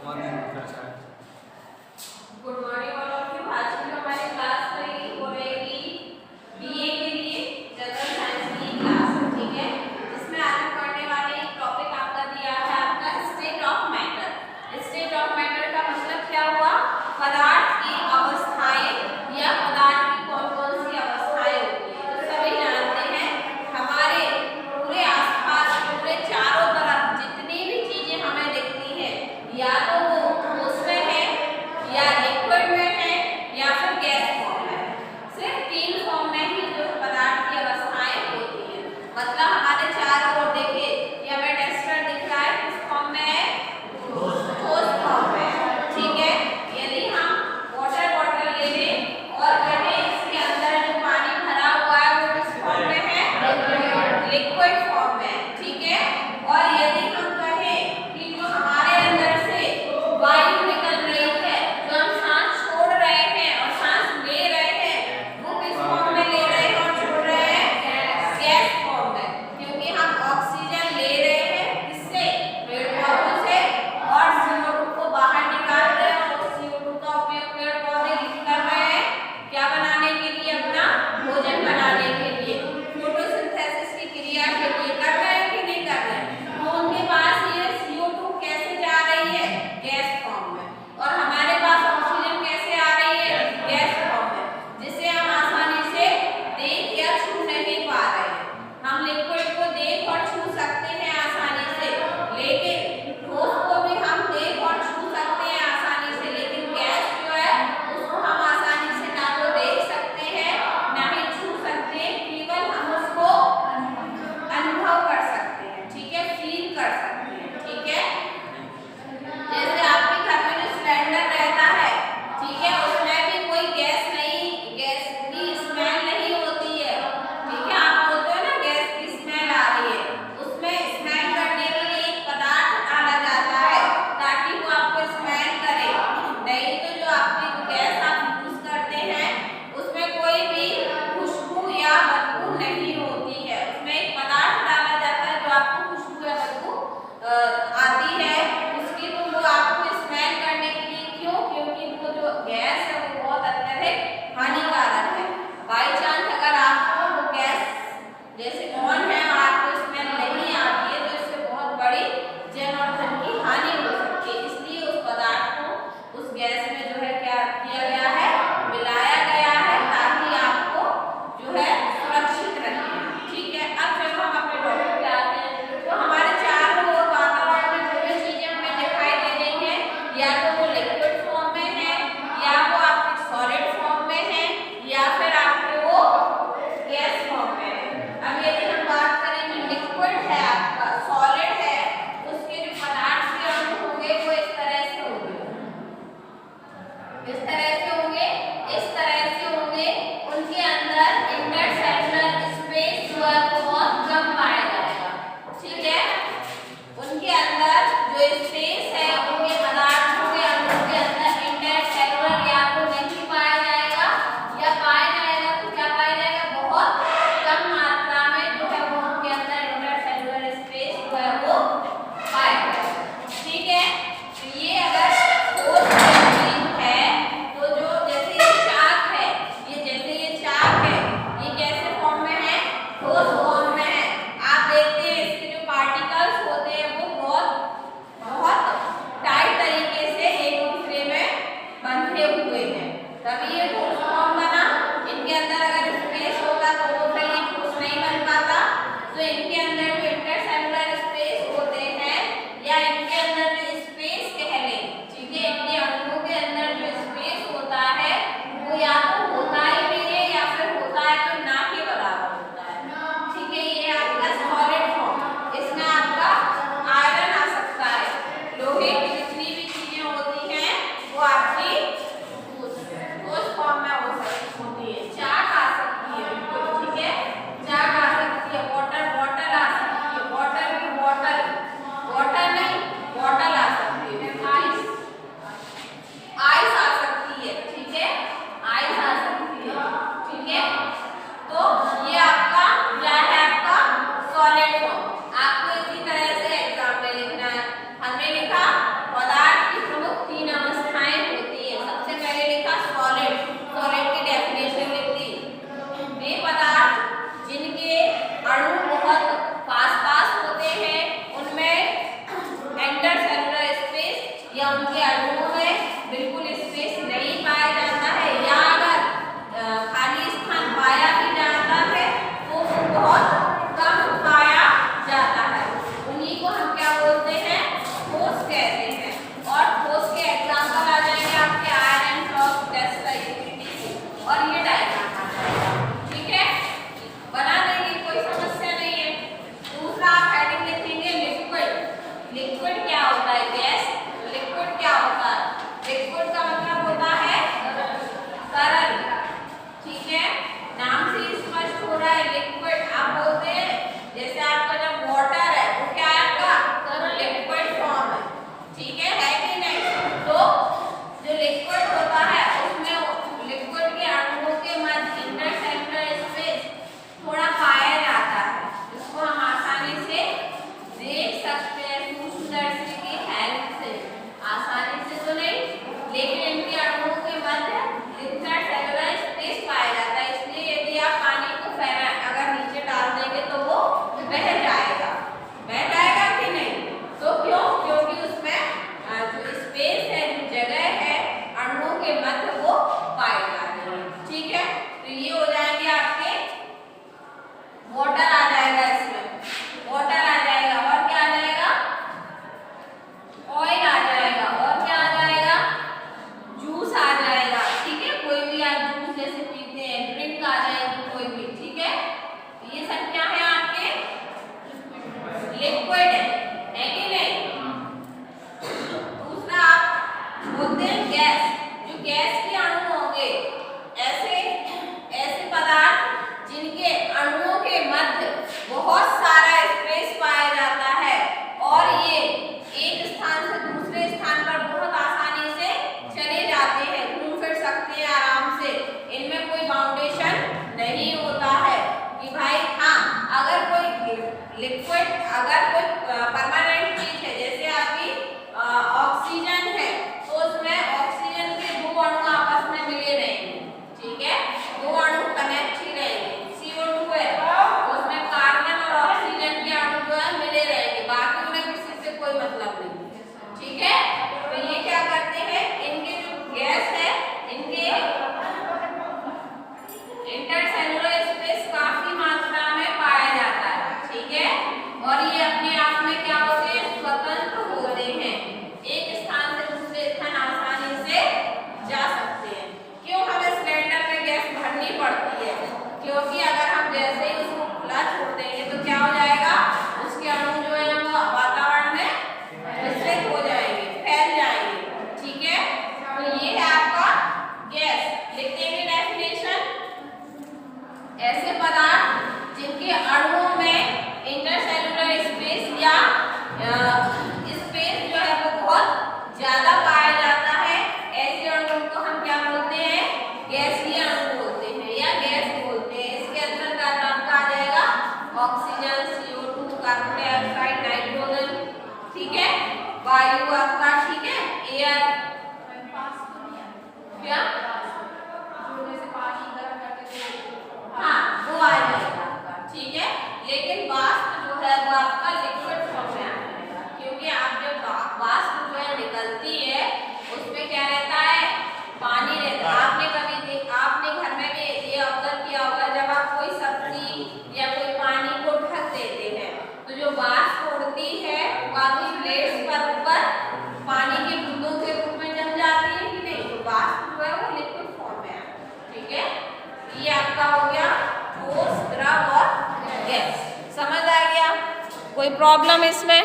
Good morning all of you. आज की हमारी क्लास हो रहेगी बीए के लिए जनरल साइंस की क्लास, ठीक है। इसमें आज हम पढ़ने वाले एक टॉपिक आपका दिया है आपका state of matter. State of matter का मतलब क्या हुआ? पदार्थ की अवस्थाएं या पदार्थ की कौन-कौन सी अवस्थाएं होती हैं। तो सभी जानते हैं हमारे पूरे आसपास पूरे चारों तरफ जितनी भी चीजें हमें दिखती हैं या तो वो ठोस में है या लिक्विड में है या फिर गैस फॉर्म में है। सिर्फ तीन फॉर्म में ही जो पदार्थ की अवस्थाएं होती हैं। मतलब हमारे चारों ओर देखिए ये हमें टेस्टर दिख रहा है, किस फॉर्म में है? ठोस फॉर्म में है, ठीक है। यदि हम वाटर बॉटल ले लें और कहें इसके अंदर जो पानी भरा हुआ है वो किस फॉर्म में है? लिक्विड फॉर्म में है, ठीक है। और यदि हम कहें कि जो हमारे अंदर से वायु निकल रही है, जो हम सांस छोड़ रहे हैं और सांस ले रहे हैं, वो किस फॉर्म में ले रहे हैं और छोड़ रहे हैं? गैस फॉर्म में, क्योंकि हम ऑक्सीजन ले रहे हैं किससे? पेड़ पौधों से, और CO2 को बाहर निकाल रहे हैं और उस CO2 का उपयोग पेड़ पौधे कर रहे हैं क्या बनाने के लिए? अपना भोजन बनाने के लिए, फोटोसिंथेसिस की क्रिया के लिए कर रहे हैं कि नहीं कर रहे हैं। तो उनके पास ये CO2 कैसे जा रही है? गैस फॉर्म में। और हमारे पास ऑक्सीजन कैसे आ रही है? गैस फॉर्म में, जिसे हम आसानी से देख या छू नहीं पा रहे हैं। हम लिक्विड को देख और छू सकते हैं आसानी से, लेकिन ठोस को भी हम देख और छू सकते हैं आसानी से, लेकिन गैस जो है उसको हम आसानी से ना तो देख सकते हैं ना ही छू सकते हैं, केवल हम उसको अनुभव कर सकते हैं, ठीक है, फील कर सकते हैं, ठीक है। जैसे आपके घर में जो सिलेंडर रहता है, ठीक है, उसमें भी कोई गैस की स्मेल नहीं होती है, ठीक है। आप बोलते हो ना गैस की स्मेल आ रही है, उसमें स्मेल करने के लिए एक पदार्थ डाला जाता है ताकि वो आपको स्मेल करे। नहीं तो जो आपकी गैस आप यूज करते हैं उसमें कोई भी खुशबू या बदबू नहीं होती है, उसमें एक पदार्थ डाला जाता है जो आपको खुशबू या बदबू आती है उसकी, तो वो आपको स्मेल करने के लिए। क्यों? क्योंकि वो जो गैस है वो बहुत अत्यधिक हानिकारक है। बाई चांस अगर आपको वो गैस जैसे ऑन है और आपको स्मेल नहीं आती है तो इससे बहुत बड़ी जन और धन की हानि हो सकती है। इसलिए उस पदार्थ को उस गैस में जो है क्या किया गया है? मिलाया गया है ताकि आपको जो है सुरक्षित रखे, ठीक है। अब जब हम अपने टॉपिक पे आते हैं तो हमारे चारों ओर वातावरण में जो भी चीजें हमें दिखाई दे रही हैं या तो वो लिक्विड फॉर्म में है या वो आपके सॉलिड फॉर्म में है या फिर आपके वो गैस फॉर्म में है। अब यदि हम बात करें कि लिक्विड है आपका, सॉलिड है, उसके जो पदार्थ के अणु होंगे वो इस तरह से होंगे, इस तरह से होंगे, इस तरह से होंगे। उनके अंदर इंटरसेलुलर स्पेस जो है वो बहुत कम पाया जाएगा, ठीक है। उनके अंदर जो स्पेस है उनके पदार्थों के अणुओं के अंदर इंटरसेलुलर या तो नहीं पाया जाएगा या पाया जाएगा तो क्या पाया जाएगा? बहुत कम मात्रा में जो है वो उनके अंदर इंटरसेलुलर स्पेस जो है वो पाया जाएगा, ठीक है। तो ये अगर ठोस है तो जो जैसे ये चाक है, ये जैसे ये चाक है, ये कैसे फॉर्म में है? ठोस फॉर्म में है। आप देखते हैं इसके जो पार्टिकल्स होते हैं वो बहुत बहुत टाइट तरीके से एक दूसरे में बंधे हुए हैं, तभी ये ठोस फॉर्म बना। इनके अंदर अगर स्पेस होता तो वो फिर ये ठोस नहीं बन पाता। तो इनके अंदर जो इंटरसेलुलर स्पेस होते हैं या इनके अंदर जो स्पेस कह लें, ठीक है, इनके अणुओं के अंदर जो स्पेस होता है वो या तो होता ही नहीं है या फिर होता है तो ना के बराबर होता है, ठीक है। ये आपका सॉलिड फॉर्म, इसमें आपका आयरन आ सकता है, लोहे की जितनी भी चीजें होती हैं वो आपकी ठोस फॉर्म में होती है। चाक आ सकती है, ठीक है, चाक आ सकती है, वाटर बॉटल आ सकती है, वाटर की बॉटल, वाटर नहीं होता है गैस, लिक्विड क्या होता है? लिक्विड का मतलब होता है तरल, ठीक है, नाम से स्पष्ट हो रहा है लिक्विड। आप बोलते हैं जैसे आपका जब वाटर है वो क्या है आपका लिक्विड फॉर्म है, ठीक है कि नहीं? तो जो लिक्विड होता है उसमें लिक्विड के अणुओं के मध्य इंटरसेल्युलर स्पेस थोड़ा पाया जाता है, जिसको हम आसानी से देख सकते हैं सूक्ष्मदर्शी की हेल्प से, आसानी से तो नहीं, लेकिन इनके अणुओं के मध्य इंटरसेल्युलर स्पेस पाया जाता है। इसलिए यदि आप पानी को अगर नीचे डाल देंगे तो वो बह जाएगा, बह जाएगा कि नहीं? तो क्यों? क्योंकि उसमें जो स्पेस है, जो जगह है अणुओं के मध्य वो पाए जाते हैं, ठीक है। तो ये हो जाएंगे आपके वाटर आ जाएगा, इसमें वाटर आ जाएगा, और क्या आ जाएगा? ऑयल आ जाएगा, और क्या आ जाएगा? जूस आ जाएगा, ठीक है। कोई भी आप जूस जैसे पीते हैं, ड्रिंक आ जाएगी कोई भी, ठीक है। ये सब क्या है आपके लिक्विड है कि नहीं? दूसरा आप बोलते हैं गैस। जो गैस के अणु होंगे, ऐसे ऐसे पदार्थ जिनके अणुओं के मध्य बहुत सारा स्पेस पाया जाता है और ये एक स्थान से दूसरे स्थान पर बहुत आसानी से चले जाते हैं, घूम फिर सकते हैं आराम से, इनमें कोई बाउंडेशन नहीं होता है कि भाई हाँ अगर कोई लिक्विड, अगर कोई परमानेंट चीज है जैसे आपकी ऑक्सीजन है, तो उसमें ऑक्सीजन के दो अणु आपस में मिले रहेंगे, ठीक है, दो अणु कनेक्ट ही रहेंगे। CO2 है तो उसमें कार्बन और ऑक्सीजन के अणु जो है मिले रहेंगे, बाकी उन्हें किसी से कोई मतलब नहीं, ठीक है। तो ये क्या करते हैं, इनके जो गैस है इनके इंटरसेल्युलर स्पेस काफी मात्रा में पाया जाता है, ठीक है, और ये अपने आप में क्या होते हैं, स्वतंत्र होते हैं, एक स्थान से दूसरे स्थान आसानी से जा सकते हैं। क्यों हमें सिलेंडर में गैस भरनी पड़ती है? क्योंकि अगर हम जैसे ही उसको खुला छोड़ देंगे तो क्या हो जाएगा, उसके अणु जो है वो वातावरण में विस्तृत हो जाएंगे, फैल जाएंगे, ठीक है। तो ये है आपका गैस। लिखते हैं डेफिनेशन, ऐसे पदार्थ जिनके अणुओं में इंटरसेल्युलर स्पेस या स्पेस जो है वो बहुत ज्यादा पाया जाता है, ऐसे अणुओं को हम क्या बोलते हैं, गैसीय अणु बोलते हैं या गैस बोलते हैं। इसके अंतर्गत आपका आ जाएगा oxygen, CO2, carbon dioxide, nitrogen, ठीक है, वायु आपका, ठीक है, एयर, क्या हाँ वो आ जाएगा आपका, ठीक है। लेकिन वाष्प जो है वो आपका लिक्विड फॉर्म में आ जाएगा, क्योंकि आप जब वाष्प जो है निकलती है उसमें क्या रहता है, पानी रहता है। आपने कभी आपने घर में भी ये ऑब्जर्व किया होगा, जब आप कोई सब्जी या कोई पानी को ढक देते हैं तो जो वाष्प उड़ती है काफी प्लेट्स पर ऊपर पानी के बूंदों के रूप में जम जाती है कि नहीं? तो वाष्प जो है वो लिक्विड फॉर्म में है, ठीक है। ये आपका हो गया ठोस, द्रव और गैस। समझ आ गया? कोई प्रॉब्लम इसमें?